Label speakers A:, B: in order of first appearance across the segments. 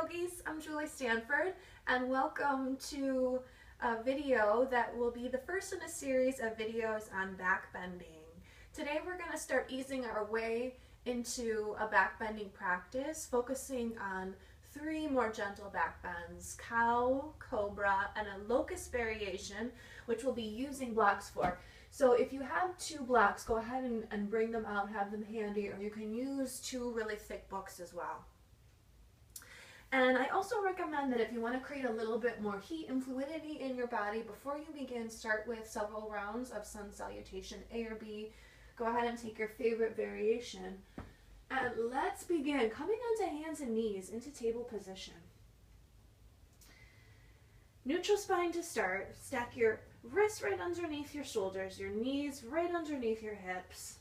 A: yogis, I'm Julie Stanford and welcome to a video that will be the first in a series of videos on backbending. Today we're going to start easing our way into a backbending practice, focusing on 3 more gentle backbends: cow, cobra, and a locust variation, which we'll be using blocks for. So if you have 2 blocks, go ahead and bring them out, have them handy, or you can use 2 really thick books as well. And I also recommend that if you want to create a little bit more heat and fluidity in your body, before you begin, start with several rounds of sun salutation A or B. Go ahead and take your favorite variation. And let's begin coming onto hands and knees into table position. Neutral spine to start. Stack your wrists right underneath your shoulders, your knees right underneath your hips.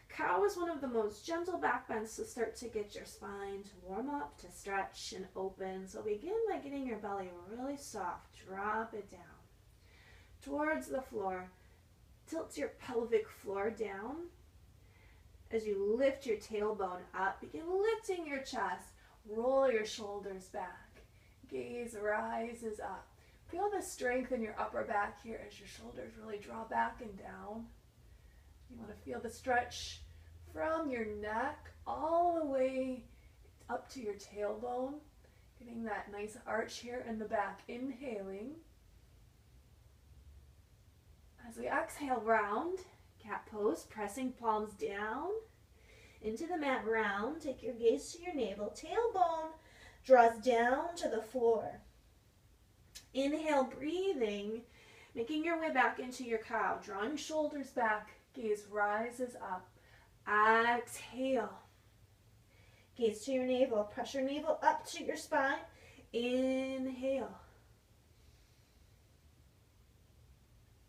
A: Cow is one of the most gentle backbends to start to get your spine to warm up, to stretch and open. So begin by getting your belly really soft. Drop it down towards the floor. Tilt your pelvic floor down. As you lift your tailbone up, begin lifting your chest. Roll your shoulders back. Gaze rises up. Feel the strength in your upper back here as your shoulders really draw back and down. You want to feel the stretch from your neck all the way up to your tailbone, getting that nice arch here in the back. Inhaling. As we exhale, round, cat pose, pressing palms down into the mat, round. Take your gaze to your navel. Tailbone draws down to the floor. Inhale, breathing, making your way back into your cow, drawing shoulders back. Gaze rises up. Exhale. Gaze to your navel. Press your navel up to your spine. Inhale.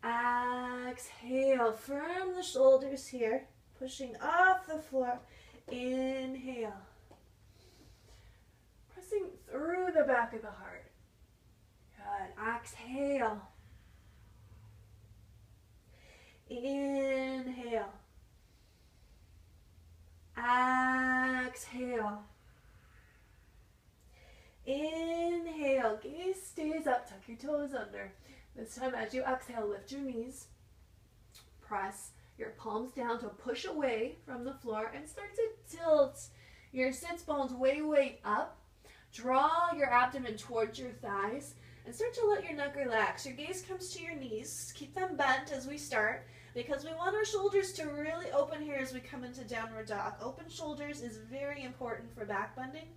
A: Exhale. Firm the shoulders here. Pushing off the floor. Inhale. Pressing through the back of the heart. Good. Exhale. Inhale. Exhale. Inhale. Gaze stays up. Tuck your toes under. This time as you exhale, lift your knees. Press your palms down to push away from the floor and start to tilt your sits bones way up. Draw your abdomen towards your thighs and start to let your neck relax. Your gaze comes to your knees. Keep them bent as we start, because we want our shoulders to really open here as we come into downward dog. Open shoulders is very important for backbending.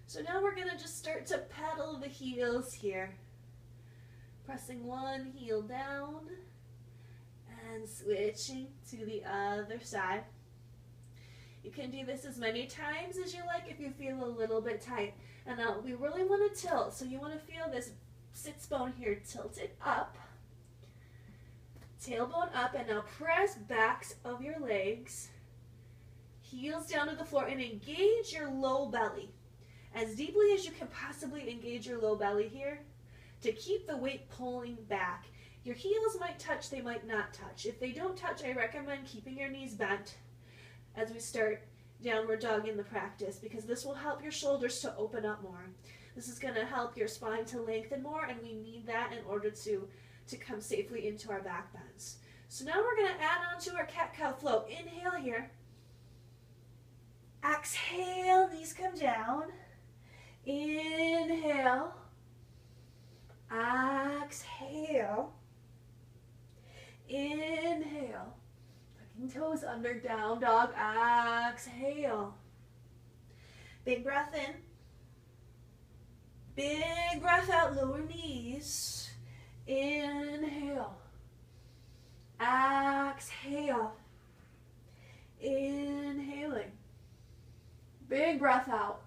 A: So now we're going to just start to pedal the heels here. Pressing one heel down and switching to the other side. You can do this as many times as you like if you feel a little bit tight. And now we really want to tilt, so you want to feel this sits bone here tilted up. Tailbone up, and now press backs of your legs. Heels down to the floor and engage your low belly. As deeply as you can possibly engage your low belly here to keep the weight pulling back. Your heels might touch, they might not touch. If they don't touch, I recommend keeping your knees bent as we start downward dog in the practice, because this will help your shoulders to open up more. This is going to help your spine to lengthen more, and we need that in order to come safely into our back bends. So now we're going to add on to our cat-cow flow. Inhale here. Exhale, knees come down. Inhale. Exhale. Inhale. Tucking toes under, down dog. Exhale. Big breath in. Big breath out, lower knees. Inhale. Exhale. Inhaling. Big breath out.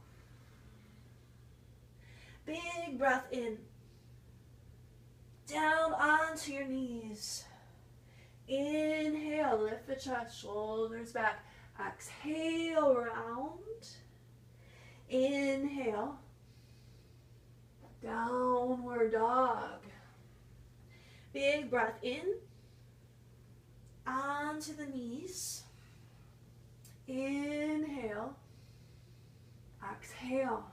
A: Big breath in. Down onto your knees. Inhale, lift the chest, shoulders back. Exhale, round. Inhale. Downward dog. Big breath in. Onto the knees. Inhale. Exhale.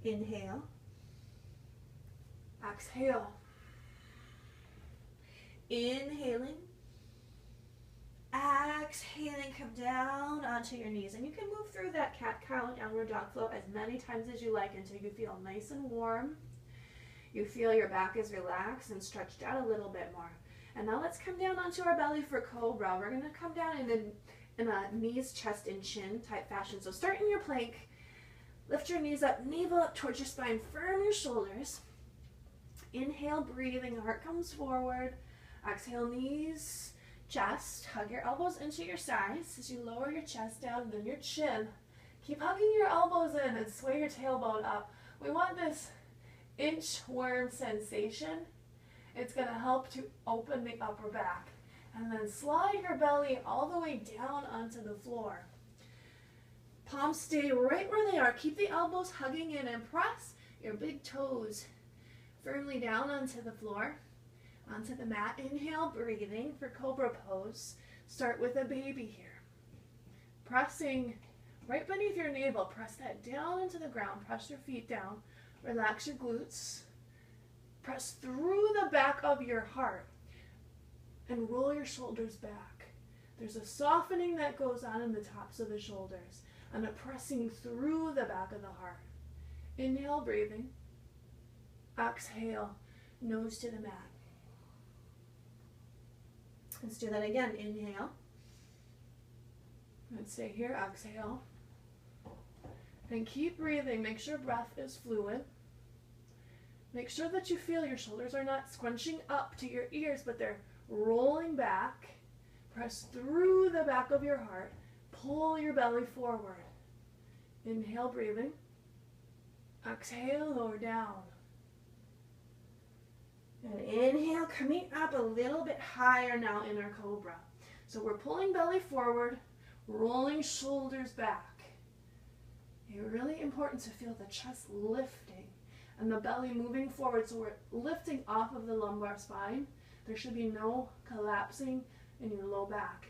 A: Inhale. Exhale. Inhaling. Exhaling, come down onto your knees. And you can move through that cat-cow downward dog flow as many times as you like until you feel nice and warm. You feel your back is relaxed and stretched out a little bit more. And now let's come down onto our belly for Cobra. We're going to come down in a knees, chest, and chin type fashion. So start in your plank. Lift your knees up, navel up towards your spine. Firm your shoulders. Inhale, breathing. Heart comes forward. Exhale, knees, chest. Hug your elbows into your sides as you lower your chest down and then your chin. Keep hugging your elbows in and sway your tailbone up. We want this inchworm sensation. It's going to help to open the upper back. And then slide your belly all the way down onto the floor. Palms stay right where they are. Keep the elbows hugging in and press your big toes firmly down onto the floor, onto the mat. Inhale, breathing for Cobra pose. Start with a baby here. Pressing right beneath your navel. Press that down into the ground. Press your feet down. Relax your glutes. Press through the back of your heart and roll your shoulders back. There's a softening that goes on in the tops of the shoulders and a pressing through the back of the heart. Inhale, breathing. Exhale, nose to the mat. Let's do that again. Inhale. Let's stay here. Exhale. And keep breathing. Make sure breath is fluid. Make sure that you feel your shoulders are not scrunching up to your ears, but they're rolling back. Press through the back of your heart. Pull your belly forward. Inhale, breathing. Exhale, lower down. And inhale, coming up a little bit higher now in our Cobra. So we're pulling belly forward, rolling shoulders back. It's really important to feel the chest lifting and the belly moving forward. So we're lifting off of the lumbar spine. There should be no collapsing in your low back.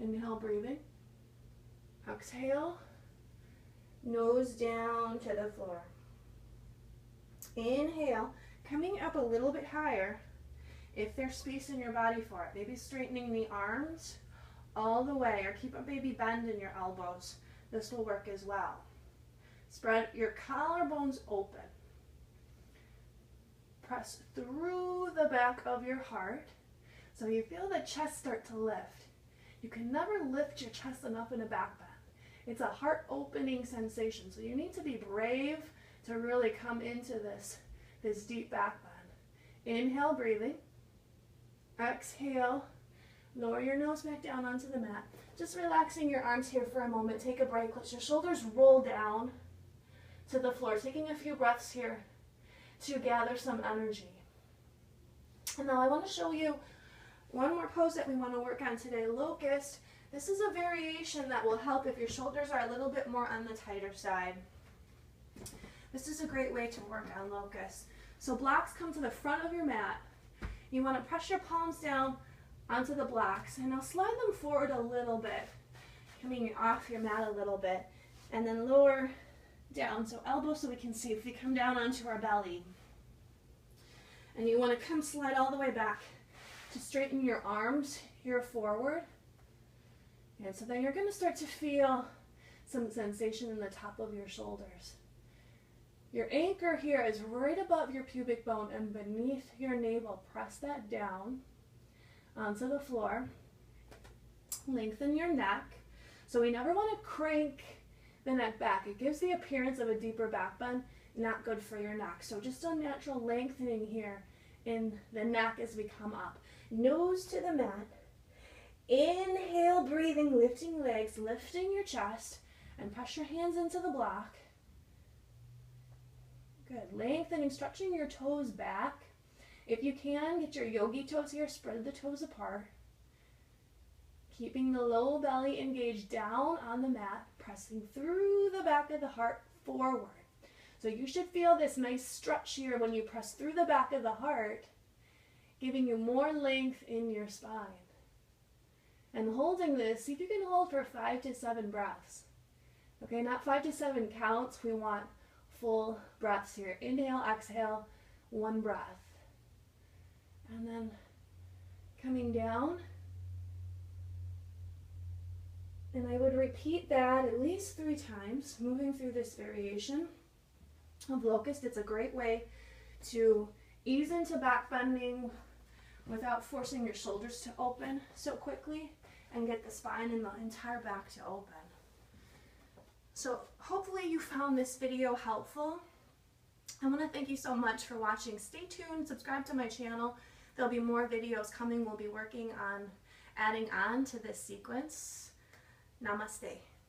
A: Inhale, breathing. Exhale, nose down to the floor. Inhale, coming up a little bit higher if there's space in your body for it. Maybe straightening the arms all the way, or keep a baby bend in your elbows. This will work as well. Spread your collarbones open. Press through the back of your heart so you feel the chest start to lift. You can never lift your chest enough in a back bend. It's a heart opening sensation, so you need to be brave to really come into this deep back bend. Inhale, breathing. Exhale, lower your nose back down onto the mat. Just relaxing your arms here for a moment. Take a break. Let your shoulders roll down to the floor. Taking a few breaths here to gather some energy. And now I want to show you one more pose that we want to work on today, Locust. This is a variation that will help if your shoulders are a little bit more on the tighter side. This is a great way to work on Locust. So blocks come to the front of your mat. You want to press your palms down onto the blocks, and now slide them forward a little bit, coming off your mat a little bit, and then lower down, so elbows so we can see if we come down onto our belly. And you want to come slide all the way back to straighten your arms here forward. And so then you're going to start to feel some sensation in the top of your shoulders. Your anchor here is right above your pubic bone and beneath your navel. Press that down onto the floor. Lengthen your neck. So we never want to crank the neck back. It gives the appearance of a deeper back bend, not good for your neck. So just a natural lengthening here in the neck as we come up. Nose to the mat. Inhale, breathing, lifting legs, lifting your chest, and press your hands into the block. Good. Lengthening, stretching your toes back. If you can, get your yogi toes here, spread the toes apart. Keeping the low belly engaged down on the mat, pressing through the back of the heart forward. So you should feel this nice stretch here when you press through the back of the heart, giving you more length in your spine. And holding this, see if you can hold for 5 to 7 breaths. Okay, not 5 to 7 counts. We want full breaths here. Inhale, exhale, one breath. And then coming down. And I would repeat that at least 3 times, moving through this variation of Locust. It's a great way to ease into back bending without forcing your shoulders to open so quickly and get the spine and the entire back to open. So hopefully you found this video helpful. I want to thank you so much for watching. Stay tuned, subscribe to my channel. There'll be more videos coming. We'll be working on adding on to this sequence. Namaste.